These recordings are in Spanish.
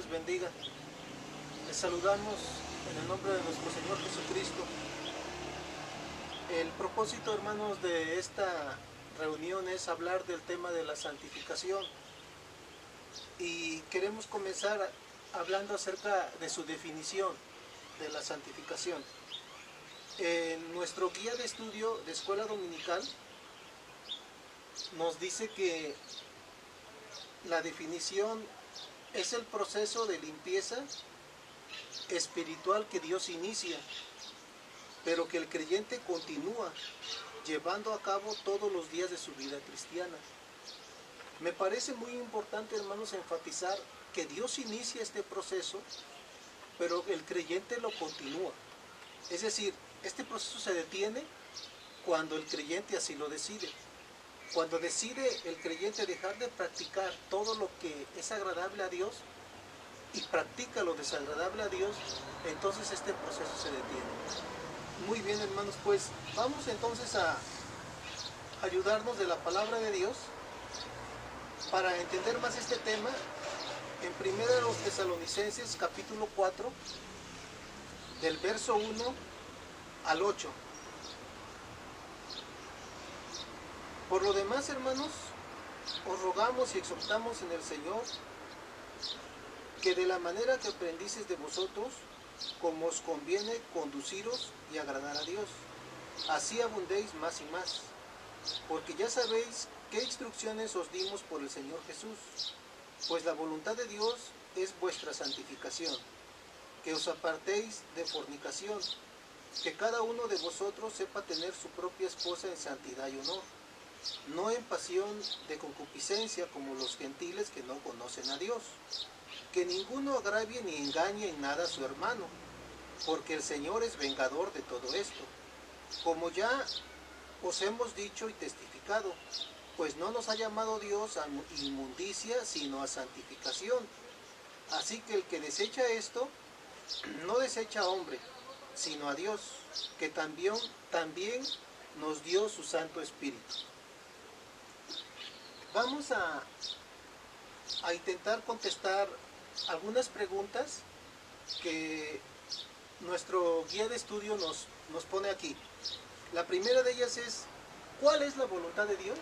les bendiga. Les saludamos en el nombre de nuestro Señor Jesucristo. El propósito, hermanos, de esta reunión es hablar del tema de la santificación. Y queremos comenzar hablando acerca de su definición de la santificación. En nuestro guía de estudio de escuela dominical nos dice que la definición es el proceso de limpieza espiritual que Dios inicia, pero que el creyente continúa llevando a cabo todos los días de su vida cristiana. Me parece muy importante, hermanos, enfatizar que Dios inicia este proceso, pero el creyente lo continúa. Es decir, este proceso se detiene cuando el creyente así lo decide. Cuando decide el creyente dejar de practicar todo lo que es agradable a Dios y practica lo desagradable a Dios, entonces este proceso se detiene. Muy bien, hermanos, pues vamos entonces a ayudarnos de la palabra de Dios para entender más este tema en 1 Tesalonicenses capítulo 4, del verso 1 al 8. Por lo demás, hermanos, os rogamos y exhortamos en el Señor que de la manera que aprendices de vosotros, como os conviene conduciros y agradar a Dios, así abundéis más y más, porque ya sabéis qué instrucciones os dimos por el Señor Jesús, pues la voluntad de Dios es vuestra santificación, que os apartéis de fornicación, que cada uno de vosotros sepa tener su propia esposa en santidad y honor, no en pasión de concupiscencia como los gentiles que no conocen a Dios. Que ninguno agravie ni engañe en nada a su hermano, porque el Señor es vengador de todo esto. Como ya os hemos dicho y testificado, pues no nos ha llamado Dios a inmundicia, sino a santificación. Así que el que desecha esto, no desecha a hombre, sino a Dios, que también nos dio su Santo Espíritu. Vamos a intentar contestar algunas preguntas que nuestro guía de estudio nos pone aquí. La primera de ellas es, ¿cuál es la voluntad de Dios?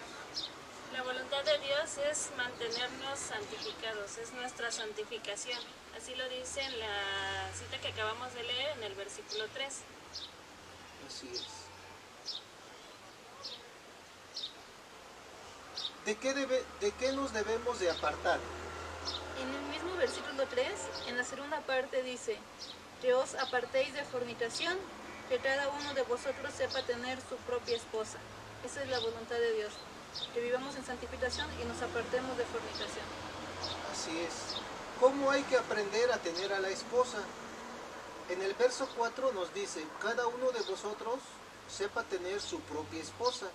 La voluntad de Dios es mantenernos santificados, es nuestra santificación. Así lo dice en la cita que acabamos de leer en el versículo 3. Así es. ¿De qué nos debemos de apartar? En el mismo versículo 3, en la segunda parte dice, que os apartéis de fornicación, que cada uno de vosotros sepa tener su propia esposa. Esa es la voluntad de Dios, que vivamos en santificación y nos apartemos de fornicación. Así es. ¿Cómo hay que aprender a tener a la esposa? En el verso 4 nos dice, cada uno de vosotros sepa tener su propia esposa.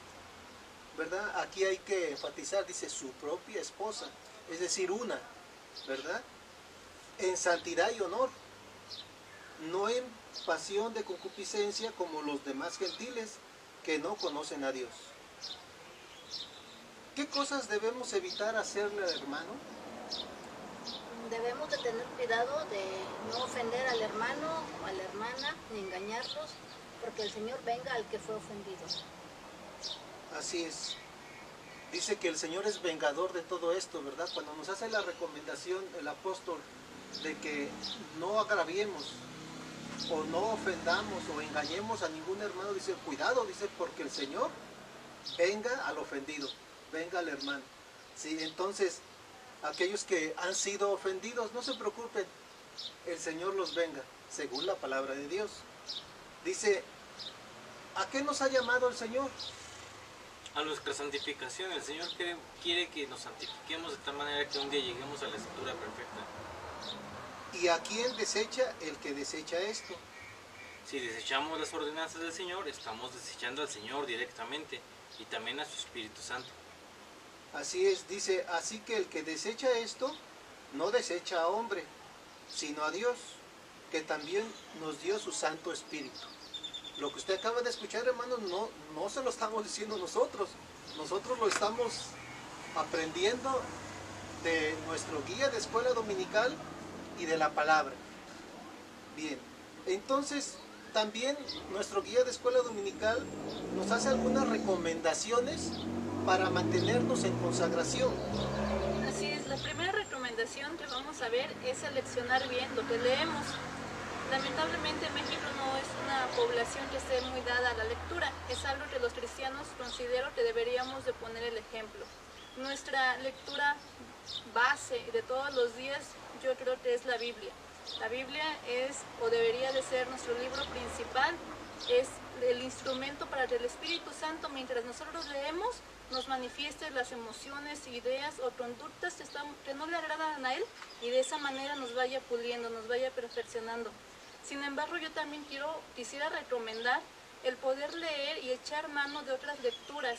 ¿Verdad? Aquí hay que enfatizar, dice su propia esposa, es decir, una, ¿verdad? En santidad y honor, no en pasión de concupiscencia como los demás gentiles que no conocen a Dios. ¿Qué cosas debemos evitar hacerle al hermano? Debemos de tener cuidado de no ofender al hermano o a la hermana, ni engañarlos, porque el Señor venga al que fue ofendido. Así es. Dice que el Señor es vengador de todo esto, ¿verdad? Cuando nos hace la recomendación el apóstol de que no agraviemos o no ofendamos o engañemos a ningún hermano, dice, cuidado, dice, porque el Señor venga al ofendido, venga al hermano. Sí, entonces, aquellos que han sido ofendidos, no se preocupen, el Señor los venga, según la palabra de Dios. Dice, ¿a qué nos ha llamado el Señor? A nuestra santificación. El Señor quiere que nos santifiquemos de tal manera que un día lleguemos a la estatura perfecta. ¿Y a quién desecha? El que desecha esto. Si desechamos las ordenanzas del Señor, estamos desechando al Señor directamente y también a su Espíritu Santo. Así es, dice, así que el que desecha esto, no desecha a hombre, sino a Dios, que también nos dio su Santo Espíritu. Lo que usted acaba de escuchar, hermanos, no se lo estamos diciendo nosotros. Nosotros lo estamos aprendiendo de nuestro guía de escuela dominical y de la palabra. Bien, entonces también nuestro guía de escuela dominical nos hace algunas recomendaciones para mantenernos en consagración. Así es, la primera recomendación que vamos a ver es seleccionar bien lo que leemos. Lamentablemente México no es una población que esté muy dada a la lectura, es algo que los cristianos considero que deberíamos de poner el ejemplo. Nuestra lectura base de todos los días yo creo que es la Biblia. La Biblia es o debería de ser nuestro libro principal, es el instrumento para que el Espíritu Santo, mientras nosotros leemos, nos manifieste las emociones, ideas o conductas que no le agradan a Él y de esa manera nos vaya puliendo, nos vaya perfeccionando. Sin embargo, yo también quisiera recomendar el poder leer y echar mano de otras lecturas,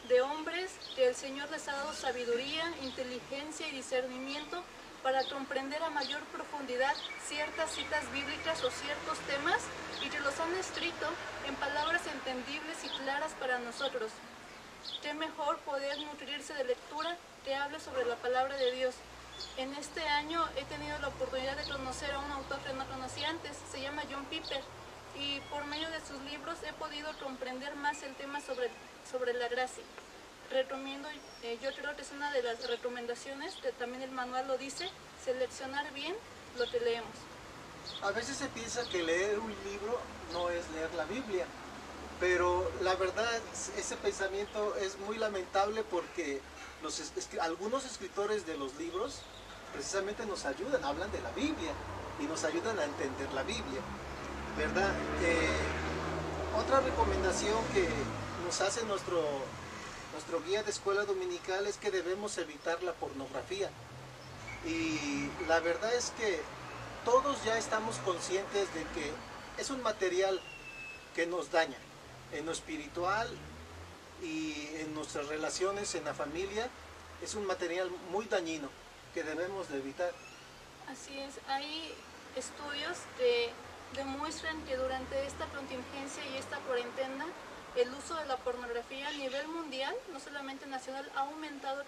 de hombres que el Señor les ha dado sabiduría, inteligencia y discernimiento para comprender a mayor profundidad ciertas citas bíblicas o ciertos temas y que los han escrito en palabras entendibles y claras para nosotros. Qué mejor poder nutrirse de lectura que hable sobre la palabra de Dios. En este año he tenido la oportunidad de conocer a un autor que no conocí antes, se llama John Piper, y por medio de sus libros he podido comprender más el tema sobre la gracia. Recomiendo, yo creo que es una de las recomendaciones, que también el manual lo dice, seleccionar bien lo que leemos. A veces se piensa que leer un libro no es leer la Biblia, pero la verdad ese pensamiento es muy lamentable porque algunos escritores de los libros precisamente nos ayudan, hablan de la Biblia y nos ayudan a entender la Biblia, ¿verdad? Otra recomendación que nos hace nuestro guía de escuela dominical es que debemos evitar la pornografía. Y la verdad es que todos ya estamos conscientes de que es un material que nos daña en lo espiritual y en nuestras relaciones en la familia. Es un material muy dañino que debemos de evitar. Así es, hay estudios que demuestran que durante esta contingencia y esta cuarentena el uso de la pornografía a nivel mundial, no solamente nacional, ha aumentado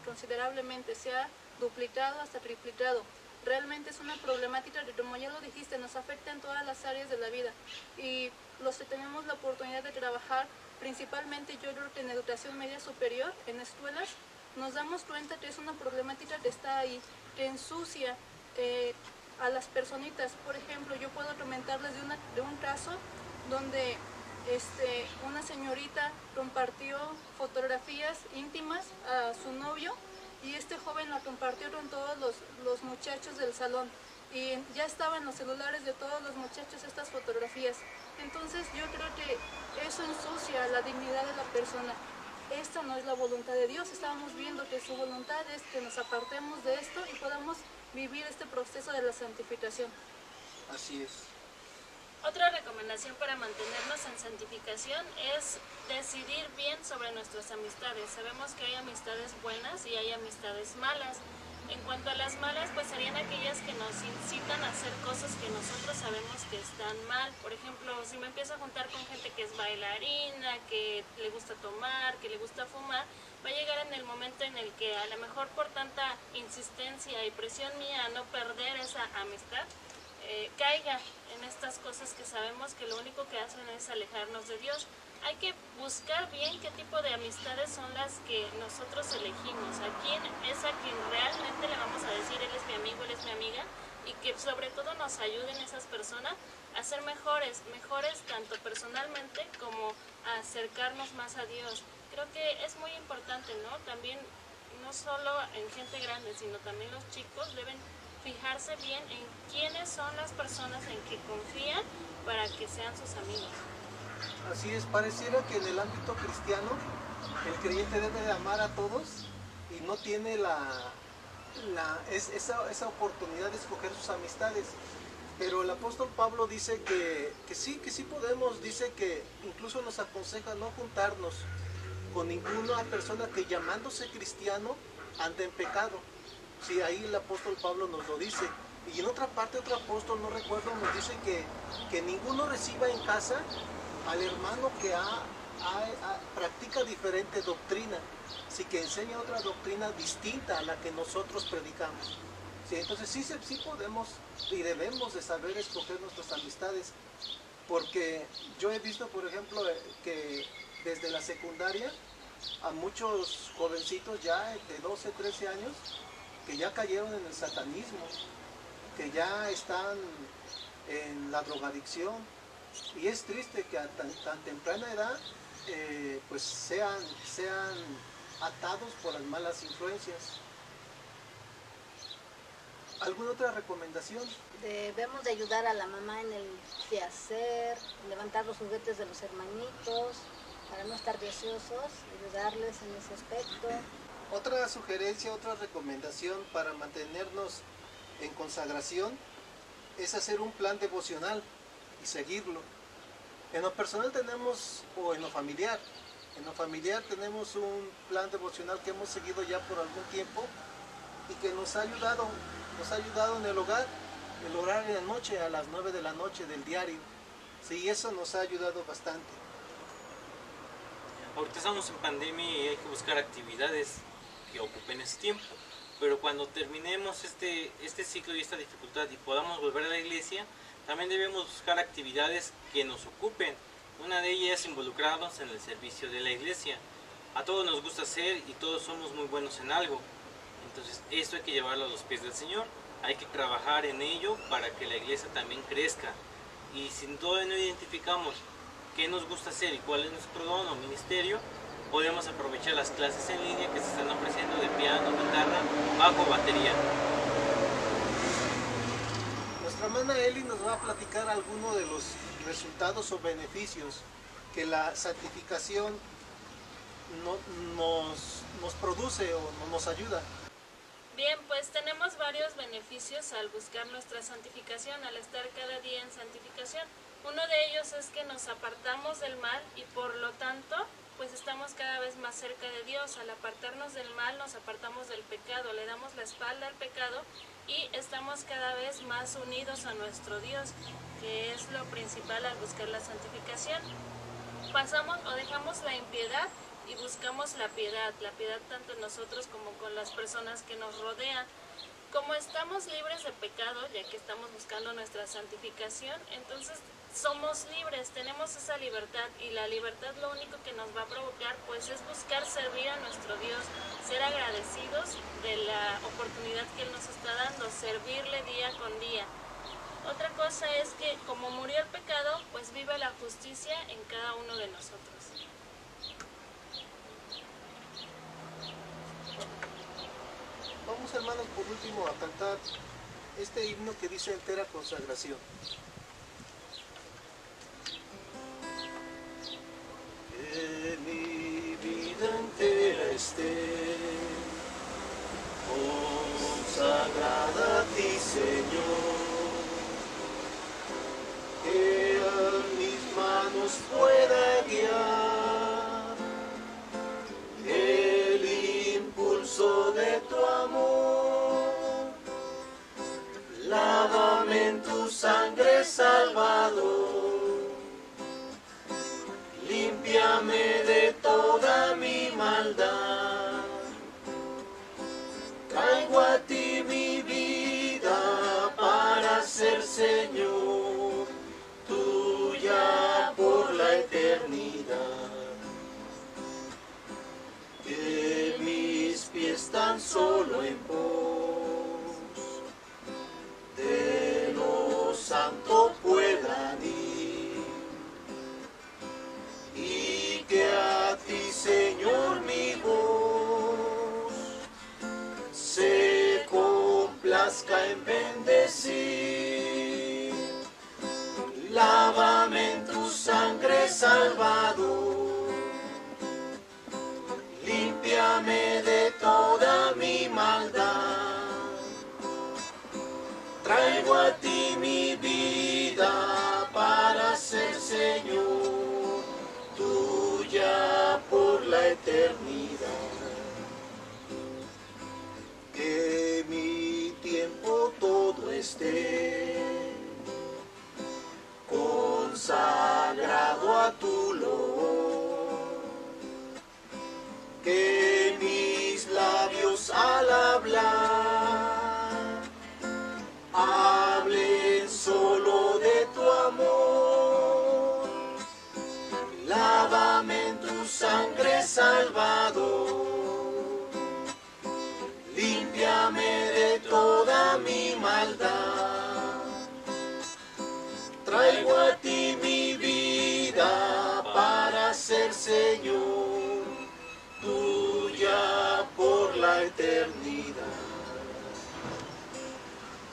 considerablemente, se ha duplicado hasta triplicado. Realmente es una problemática que, como ya lo dijiste, nos afecta en todas las áreas de la vida. Y los que tenemos la oportunidad de trabajar, principalmente yo creo que en educación media superior, en escuelas, nos damos cuenta que es una problemática que está ahí, que ensucia a las personitas. Por ejemplo, yo puedo comentarles de un caso donde una señorita compartió fotografías íntimas a su novio y este joven la compartió con todos los muchachos del salón y ya estaban en los celulares de todos los muchachos estas fotografías. Entonces yo creo que eso ensucia la dignidad de la persona. Esta no es la voluntad de Dios. Estábamos viendo que su voluntad es que nos apartemos de esto y podamos vivir este proceso de la santificación. Así es. Otra recomendación para mantenernos en santificación es decidir bien sobre nuestras amistades. Sabemos que hay amistades buenas y hay amistades malas. En cuanto a las malas, pues serían aquellas que nos incitan a hacer cosas que nosotros sabemos que están mal. Por ejemplo, si me empiezo a juntar con gente que es bailarina, que le gusta tomar, que le gusta fumar, va a llegar en el momento en el que a lo mejor por tanta insistencia y presión mía a no perder esa amistad, caiga en estas cosas que sabemos que lo único que hacen es alejarnos de Dios. Hay que buscar bien qué tipo de amistades son las que nosotros elegimos, a quién es a quien realmente le vamos a decir él es mi amigo, él es mi amiga, y que sobre todo nos ayuden esas personas a ser mejores tanto personalmente como a acercarnos más a Dios. Creo que es muy importante, ¿no? También no solo en gente grande, sino también los chicos deben fijarse bien en quiénes son las personas en que confían para que sean sus amigos. Así es, pareciera que en el ámbito cristiano el creyente debe de amar a todos y no tiene esa oportunidad de escoger sus amistades. Pero el apóstol Pablo dice que sí podemos, dice que incluso nos aconseja no juntarnos con ninguna persona que llamándose cristiano ande en pecado. Sí, ahí el apóstol Pablo nos lo dice. Y en otra parte, otro apóstol, no recuerdo, nos dice que ninguno reciba en casa al hermano que practica diferente doctrina, sí, que enseña otra doctrina distinta a la que nosotros predicamos. Sí, entonces sí podemos y debemos de saber escoger nuestras amistades, porque yo he visto, por ejemplo, que desde la secundaria a muchos jovencitos ya de 12, 13 años que ya cayeron en el satanismo, que ya están en la drogadicción, y es triste que a tan temprana edad pues sean atados por las malas influencias. ¿Alguna otra recomendación? Debemos de ayudar a la mamá en el quehacer, levantar los juguetes de los hermanitos, para no estar viciosos, ayudarles en ese aspecto. Otra sugerencia, otra recomendación para mantenernos en consagración es hacer un plan devocional y seguirlo. En lo personal tenemos, o en lo familiar tenemos un plan devocional que hemos seguido ya por algún tiempo y que nos ha ayudado en el hogar, el orar en la noche a las 9 de la noche del diario. Sí, eso nos ha ayudado bastante. Ahorita estamos en pandemia y hay que buscar actividades que ocupen ese tiempo. Pero cuando terminemos este ciclo y esta dificultad y podamos volver a la iglesia, también debemos buscar actividades que nos ocupen. Una de ellas es involucrarnos en el servicio de la iglesia. A todos nos gusta hacer y todos somos muy buenos en algo. Entonces esto hay que llevarlo a los pies del Señor. Hay que trabajar en ello para que la iglesia también crezca. Y si todavía no identificamos qué nos gusta hacer y cuál es nuestro don o ministerio, podemos aprovechar las clases en línea que se están ofreciendo de piano, guitarra, bajo, batería. Nuestra hermana Eli nos va a platicar algunos de los resultados o beneficios que la santificación nos produce o nos ayuda. Bien, pues tenemos varios beneficios al buscar nuestra santificación, al estar cada día en santificación. Uno de ellos es que nos apartamos del mal y por lo tanto pues estamos cada vez más cerca de Dios. Al apartarnos del mal nos apartamos del pecado, le damos la espalda al pecado y estamos cada vez más unidos a nuestro Dios, que es lo principal al buscar la santificación. Pasamos o dejamos la impiedad y buscamos la piedad tanto en nosotros como con las personas que nos rodean. Como estamos libres de pecado, ya que estamos buscando nuestra santificación, entonces somos libres, tenemos esa libertad, y la libertad lo único que nos va a provocar pues es buscar servir a nuestro Dios, ser agradecidos de la oportunidad que Él nos está dando, servirle día con día. Otra cosa es que como murió el pecado, pues vive la justicia en cada uno de nosotros. Vamos, hermanos, por último a cantar este himno que dice entera consagración. Que mi vida entera esté consagrada a ti, Señor, que a mis manos pueda guiar el impulso de tu amor. Lávame en tu sangre, Salvador, límpiame de toda mi maldad. Traigo a ti mi vida para ser Señor, tuya por la eternidad. Que mis pies tan solo en pos de lo santo puedan ir, y que a ti, Señor, mi voz se complazca en bendecir. Lávame en tu sangre, Salvador, límpiame de toda mi maldad. Traigo a ti mi vida para ser Señor, tuya por la eternidad. Que mi tiempo todo esté consagrado a tu loor. Que mis labios al hablar he salvado. Límpiame de toda mi maldad. Traigo a ti mi vida para ser Señor, tuya por la eternidad.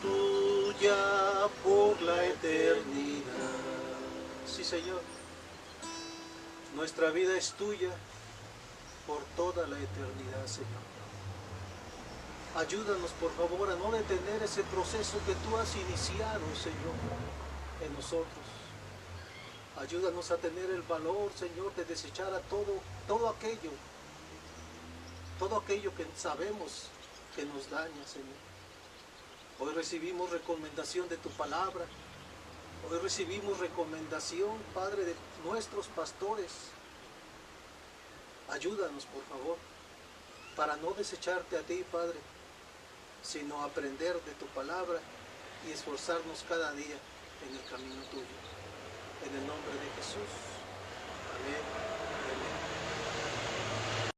Tuya por la eternidad. Sí, Señor. Nuestra vida es tuya por toda la eternidad, Señor. Ayúdanos, por favor, a no detener ese proceso que tú has iniciado, Señor, en nosotros. Ayúdanos a tener el valor, Señor, de desechar a todo aquello que sabemos que nos daña, Señor. Hoy recibimos recomendación de tu palabra. Hoy recibimos recomendación, Padre, de nuestros pastores. Ayúdanos, por favor, para no desecharte a ti, Padre, sino aprender de tu palabra y esforzarnos cada día en el camino tuyo. En el nombre de Jesús. Amén.